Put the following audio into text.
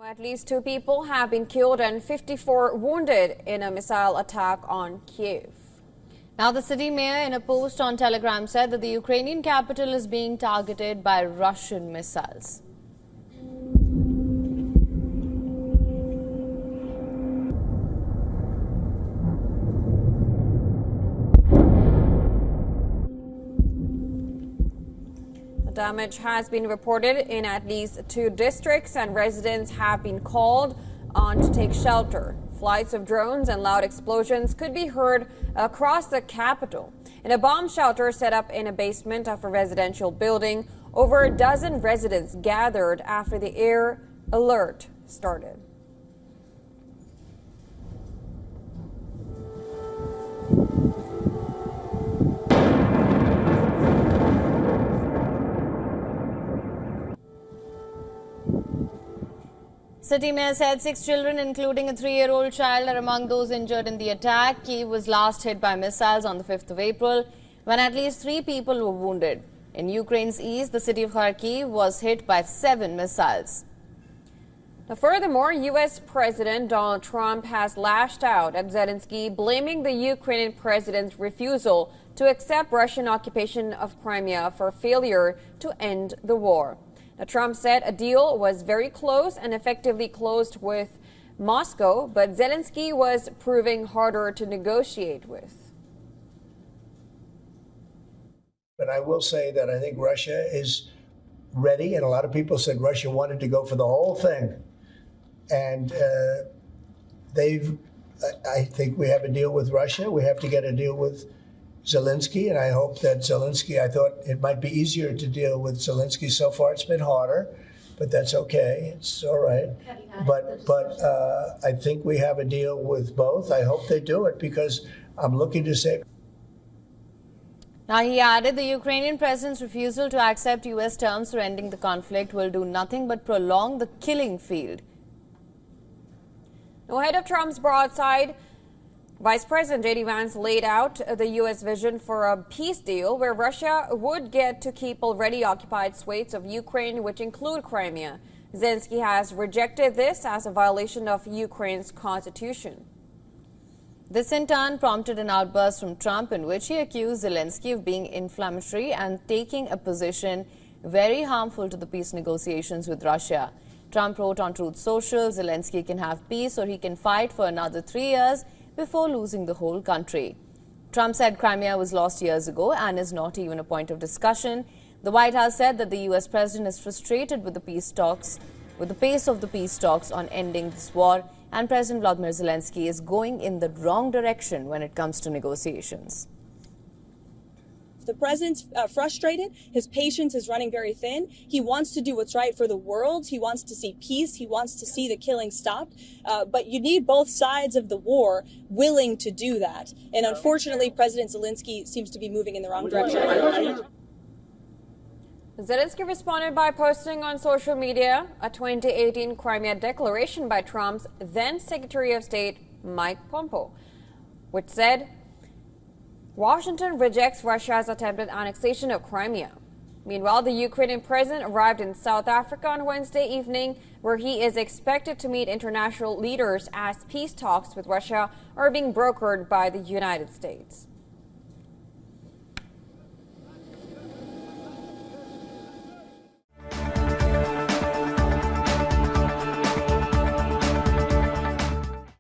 At least 2 people have been killed and 54 wounded in a missile attack on Kiev. Now, the city mayor in a post on Telegram said that the Ukrainian capital is being targeted by Russian missiles. Damage has been reported in at least 2 districts, and residents have been called on to take shelter. Flights of drones and loud explosions could be heard across the capital. In a bomb shelter set up in a basement of a residential building, over a dozen residents gathered after the air alert started. City mayor said 6 children, including a 3-year-old child, are among those injured in the attack. Kyiv was last hit by missiles on the 5th of April, when at least 3 people were wounded. In Ukraine's east, the city of Kharkiv was hit by 7 missiles. Now, furthermore, U.S. President Donald Trump has lashed out at Zelensky, blaming the Ukrainian president's refusal to accept Russian occupation of Crimea for failure to end the war. Now, Trump said a deal was very close and effectively closed with Moscow, but Zelensky was proving harder to negotiate with. But I will say that I think Russia is ready, and a lot of people said Russia wanted to go for the whole thing. And I think we have a deal with Russia. We have to get a deal with Zelensky, and I hope that Zelensky, I thought it might be easier to deal with Zelensky. So far it's been harder, but that's okay. It's all right. But I think we have a deal with both. I hope they do it, because I'm looking to say. Now, he added the Ukrainian president's refusal to accept U.S. terms for ending the conflict will do nothing but prolong the killing field. Now, ahead of Trump's broadside, Vice President J.D. Vance laid out the U.S. vision for a peace deal where Russia would get to keep already occupied swathes of Ukraine, which include Crimea. Zelensky has rejected this as a violation of Ukraine's constitution. This in turn prompted an outburst from Trump, in which he accused Zelensky of being inflammatory and taking a position very harmful to the peace negotiations with Russia. Trump wrote on Truth Social, Zelensky can have peace or he can fight for another 3 years before losing the whole country. Trump said Crimea was lost years ago and is not even a point of discussion. The White House said that the U.S. president is frustrated with the pace of the peace talks on ending this war, and President Vladimir Zelensky is going in the wrong direction when it comes to negotiations. The president's frustrated. His patience is running very thin. He wants to do what's right for the world. He wants to see peace. He wants to see the killing stopped. But you need both sides of the war willing to do that. And unfortunately, President Zelensky seems to be moving in the wrong direction. Zelensky responded by posting on social media a 2018 Crimea declaration by Trump's then Secretary of State, Mike Pompeo, which said, Washington rejects Russia's attempted annexation of Crimea. Meanwhile, the Ukrainian president arrived in South Africa on Wednesday evening, where he is expected to meet international leaders as peace talks with Russia are being brokered by the United States.